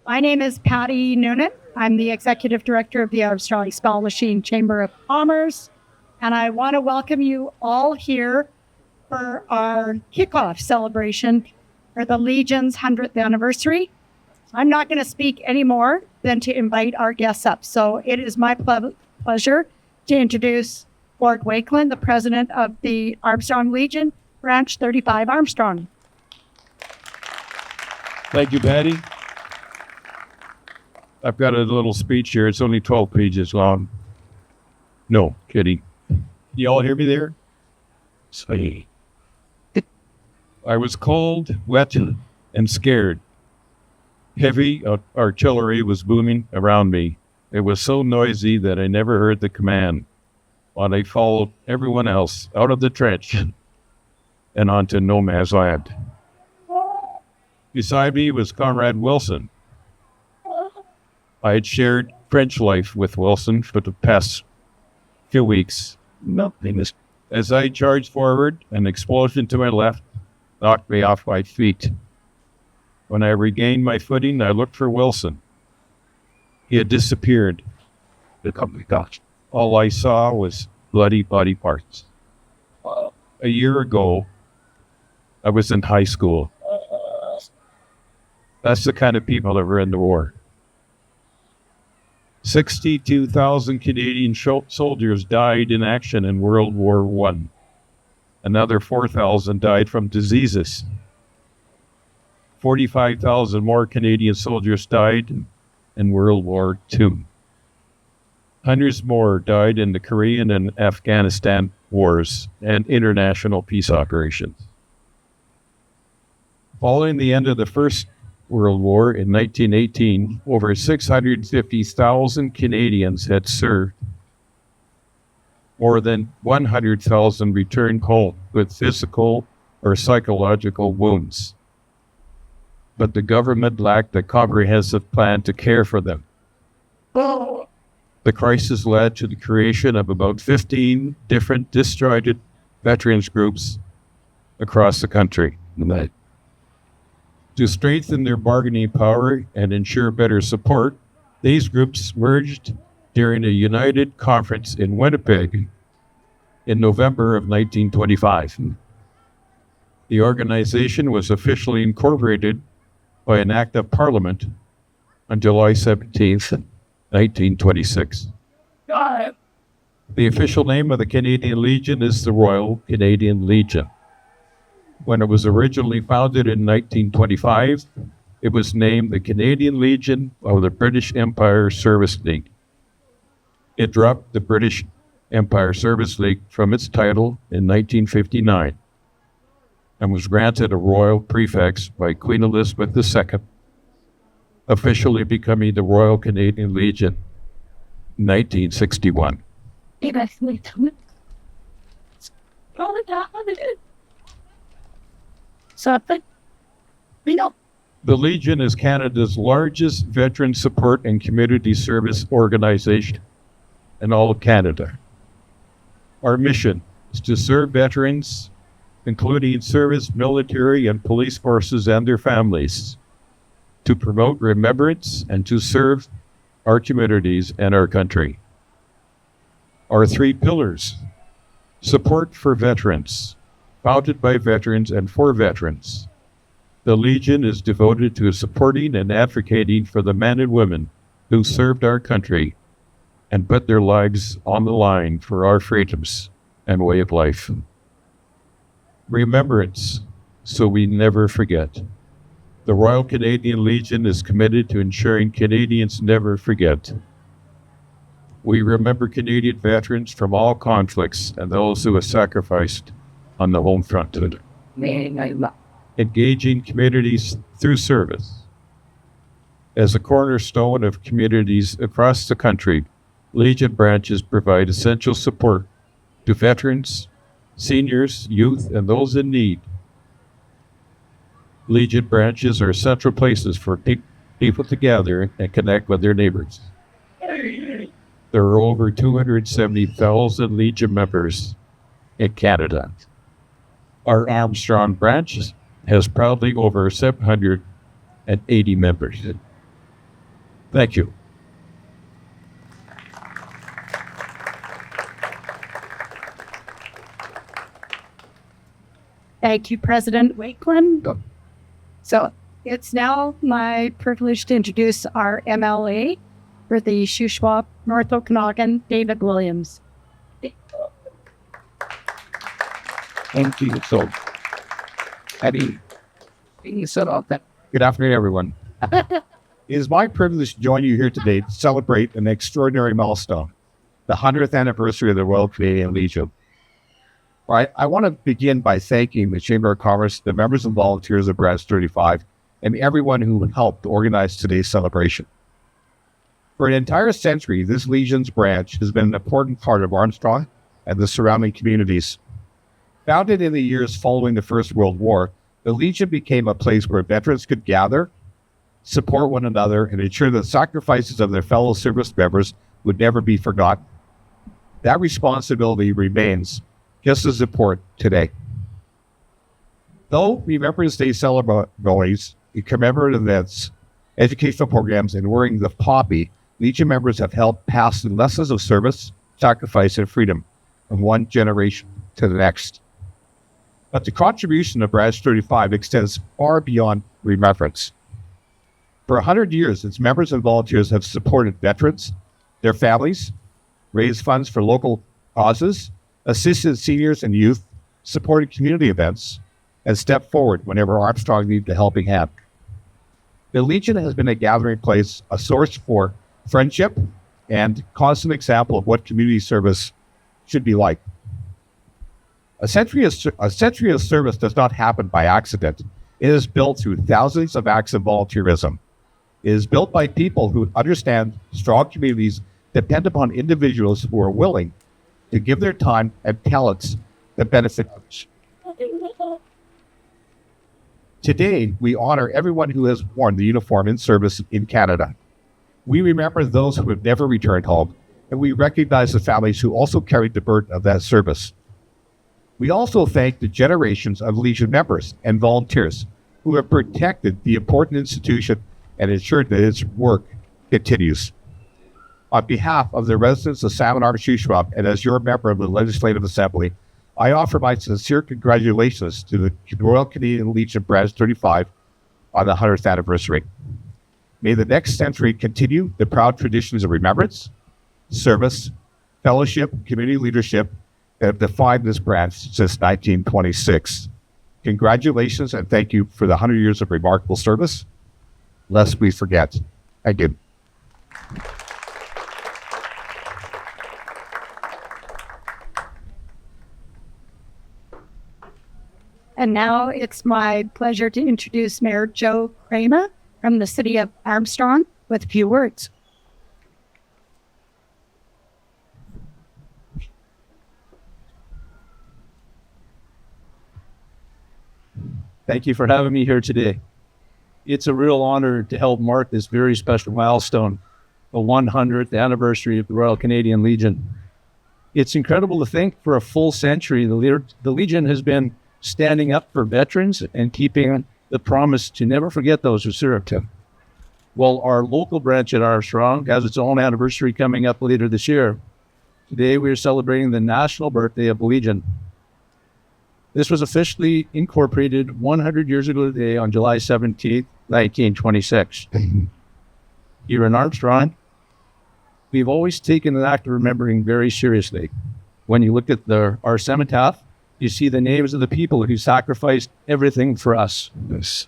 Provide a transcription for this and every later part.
My name is Patty Noonan. I'm the Executive Director of the Armstrong Spallumcheen Chamber of Commerce, and I want to welcome you all here for our kickoff celebration for the Legion's 100th anniversary. I'm not going to speak any more than to invite our guests up. So it is my pleasure to introduce Gord Wakeland, the president of the Armstrong Legion, Branch 35 Armstrong. Thank you, Patty. I've got a little speech here. It's only 12 pages long. No, kidding. You all hear me there? Sorry. I was cold, wet, and scared. Heavy artillery was booming around me. It was so noisy that I never heard the command, while I followed everyone else out of the trench and onto no man's land. Beside me was Comrade Wilson. I had shared French life with Wilson for the past few weeks. As I charged forward, an explosion to my left knocked me off my feet. When I regained my footing, I looked for Wilson. He had disappeared. All I saw was bloody body parts. A year ago, I was in high school. That's the kind of people that were in the war. 62,000 Canadian soldiers died in action in World War I. Another 4,000 died from diseases. 45,000 more Canadian soldiers died in World War II. Hundreds more died in the Korean and Afghanistan wars and international peace operations. Following the end of the First World War in 1918, over 650,000 Canadians had served. More than 100,000 returned home with physical or psychological wounds. But the government lacked a comprehensive plan to care for them. The crisis led to the creation of about 15 different disjointed veterans groups across the country. To strengthen their bargaining power and ensure better support, these groups merged during a united conference in Winnipeg in November of 1925. The organization was officially incorporated by an Act of Parliament on July 17th, 1926. The official name of the Canadian Legion is the Royal Canadian Legion. When it was originally founded in 1925, it was named the Canadian Legion of the British Empire Service League. It dropped the British Empire Service League from its title in 1959 and was granted a royal prefix by Queen Elizabeth II, officially becoming the Royal Canadian Legion in 1961. The Legion is Canada's largest veteran support and community service organization in all of Canada. Our mission is to serve veterans, including service, military, and police forces and their families, to promote remembrance and to serve our communities and our country. Our three pillars: support for veterans, founded by veterans and for veterans. The Legion is devoted to supporting and advocating for the men and women who served our country and put their lives on the line for our freedoms and way of life. Remembrance, so we never forget. The Royal Canadian Legion is committed to ensuring Canadians never forget. We remember Canadian veterans from all conflicts and those who have sacrificed on the home front. Engaging communities through service. As a cornerstone of communities across the country, Legion branches provide essential support to veterans, seniors, youth, and those in need. Legion branches are central places for people to gather and connect with their neighbors. There are over 270,000 Legion members in Canada. Our Armstrong branch has proudly over 780 members. Thank you. Thank you, President Wakeland. So it's now my privilege to introduce our MLA for the Shuswap North Okanagan, David Williams. Thank you. So, Eddie, you set up that. Good afternoon, everyone. It is my privilege to join you here today to celebrate an extraordinary milestone, the 100th anniversary of the Royal Canadian Legion. Right, I want to begin by thanking the Chamber of Commerce, the members and volunteers of Branch 35, and everyone who helped organize today's celebration. For an entire century, this Legion's branch has been an important part of Armstrong and the surrounding communities. Founded in the years following the First World War, the Legion became a place where veterans could gather, support one another, and ensure the sacrifices of their fellow service members would never be forgotten. That responsibility remains just as important today. Though Remembrance Day celebrations, commemorative events, educational programs, and wearing the poppy, Legion members have helped pass the lessons of service, sacrifice, and freedom from one generation to the next. But the contribution of Branch 35 extends far beyond remembrance. For 100 years, its members and volunteers have supported veterans, their families, raised funds for local causes, assisted seniors and youth, supported community events, and stepped forward whenever Armstrong needed a helping hand. The Legion has been a gathering place, a source for friendship, and constant example of what community service should be like. A century of service does not happen by accident. It is built through thousands of acts of volunteerism. It is built by people who understand strong communities depend upon individuals who are willing to give their time and talents that benefit others. Today, we honor everyone who has worn the uniform in service in Canada. We remember those who have never returned home, and we recognize the families who also carried the burden of that service. We also thank the generations of Legion members and volunteers who have protected the important institution and ensured that its work continues. On behalf of the residents of Salmon Arm Shuswap and as your member of the Legislative Assembly, I offer my sincere congratulations to the Royal Canadian Legion Branch 35 on the 100th anniversary. May the next century continue the proud traditions of remembrance, service, fellowship, community leadership that have defined this branch since 1926. Congratulations and thank you for the 100 years of remarkable service. Lest we forget. Thank you. And now it's my pleasure to introduce Mayor Joe Kramer from the city of Armstrong with a few words. Thank you for having me here today. It's a real honor to help mark this very special milestone, the 100th anniversary of the Royal Canadian Legion. It's incredible to think for a full century, the Legion has been standing up for veterans and keeping the promise to never forget those who served him. Well, our local branch at Armstrong has its own anniversary coming up later this year. Today, we are celebrating the national birthday of the Legion. This was officially incorporated 100 years ago today on July 17th, 1926. Here in Armstrong, we've always taken the act of remembering very seriously. When you look at our cenotaph, you see the names of the people who sacrificed everything for us. Yes.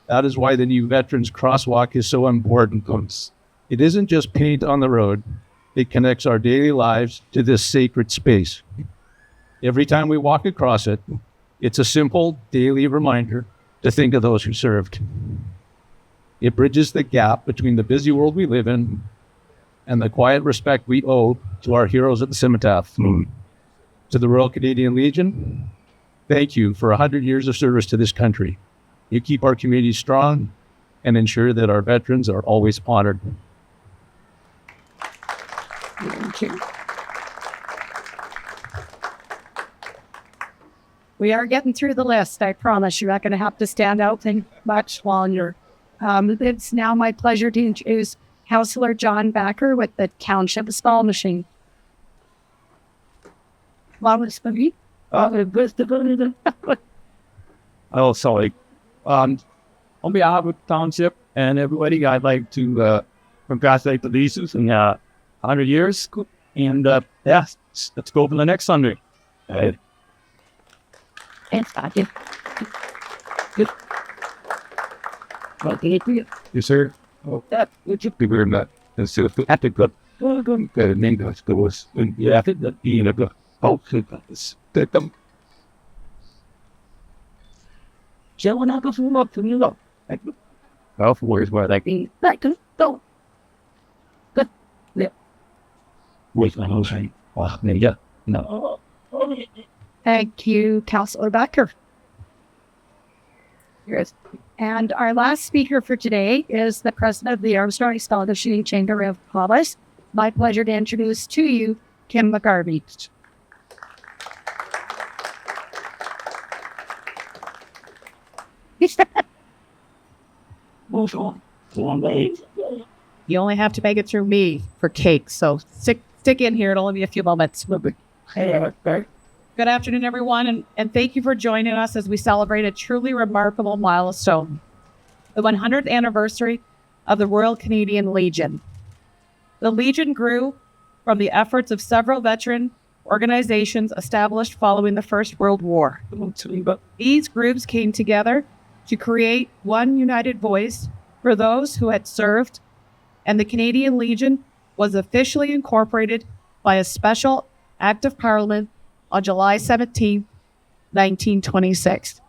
That is why the new Veterans Crosswalk is so important. It isn't just paint on the road. It connects our daily lives to this sacred space. Every time we walk across it, it's a simple daily reminder to think of those who served. It bridges the gap between the busy world we live in and the quiet respect we owe to our heroes at the cenotaph. To the Royal Canadian Legion, thank you for 100 years of service to this country. You keep our community strong and ensure that our veterans are always honored. Thank you. We are getting through the list, I promise. You're not going to have to stand out much longer. It's now my pleasure to introduce Councillor John Backer with the Township of Spallumcheen. Oh, sorry. On behalf of the township and everybody, I'd like to congratulate the leases in 100 years. And yeah, let's go for the next Sunday. Yes, sir. Oh, that would you be very much. And so if at the good, the name of the was, and yeah, I think that being a good, oh, it's that them. Joe and I go from up to you know. Well, for words where like, like, don't. Good. Yeah. Wait, my nose, right? Oh, yeah. No. Thank you, Councillor Backer. Yes. And our last speaker for today is the president of the Armstrong Spallumcheen Chamber of Commerce. My pleasure to introduce to you Kim McGarvey. You only have to make it through me for cake, so stick in here. It'll only be a few moments. Good afternoon, everyone, and thank you for joining us as we celebrate a truly remarkable milestone, the 100th anniversary of the Royal Canadian Legion. The Legion grew from the efforts of several veteran organizations established following the First World War. These groups came together to create one united voice for those who had served, and the Canadian Legion was officially incorporated by a special act of Parliament on July 17, 1926.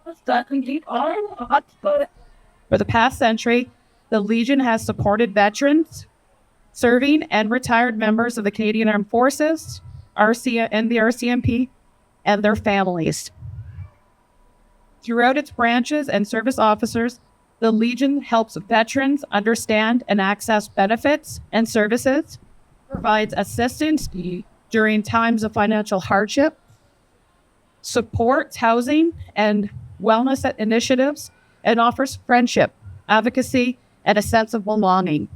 For the past century, the Legion has supported veterans, serving and retired members of the Canadian Armed Forces, and the RCMP, and their families. Throughout its branches and service officers, the Legion helps veterans understand and access benefits and services, provides assistance during times of financial hardship, supports housing and wellness initiatives, and offers friendship, advocacy, and a sense of belonging.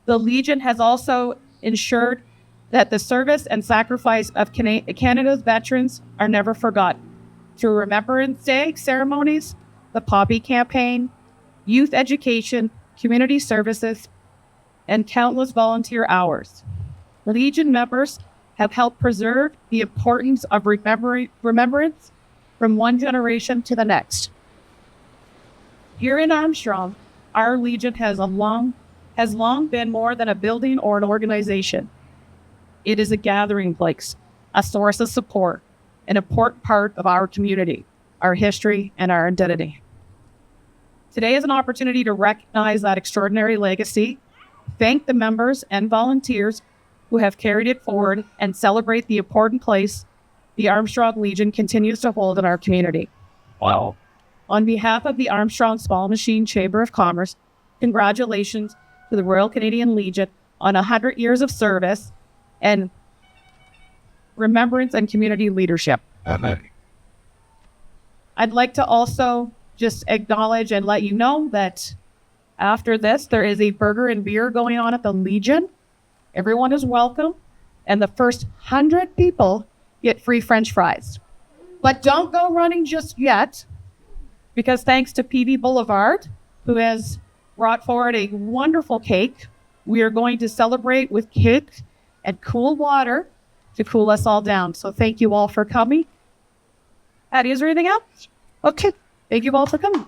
The Legion has also ensured that the service and sacrifice of Canada's veterans are never forgotten through Remembrance Day ceremonies, the Poppy campaign, youth education, community services, and countless volunteer hours. Legion members have helped preserve the importance of remembrance from one generation to the next. Here in Armstrong, our Legion has long been more than a building or an organization. It is a gathering place, a source of support, an important part of our community, our history, and our identity. Today is an opportunity to recognize that extraordinary legacy, thank the members and volunteers who have carried it forward, and celebrate the important place the Armstrong Legion continues to hold in our community. Wow. On behalf of the Armstrong Spallumcheen Chamber of Commerce, congratulations to the Royal Canadian Legion on 100 years of service and remembrance and community leadership. I'd like to also just acknowledge and let you know that after this, there is a burger and beer going on at the Legion. Everyone is welcome, and the first 100 people get free French fries. But don't go running just yet, because thanks to PV Boulevard, who has brought forward a wonderful cake, we are going to celebrate with cake and cool water to cool us all down. So thank you all for coming. Addie, is there anything else? Okay, thank you all for coming.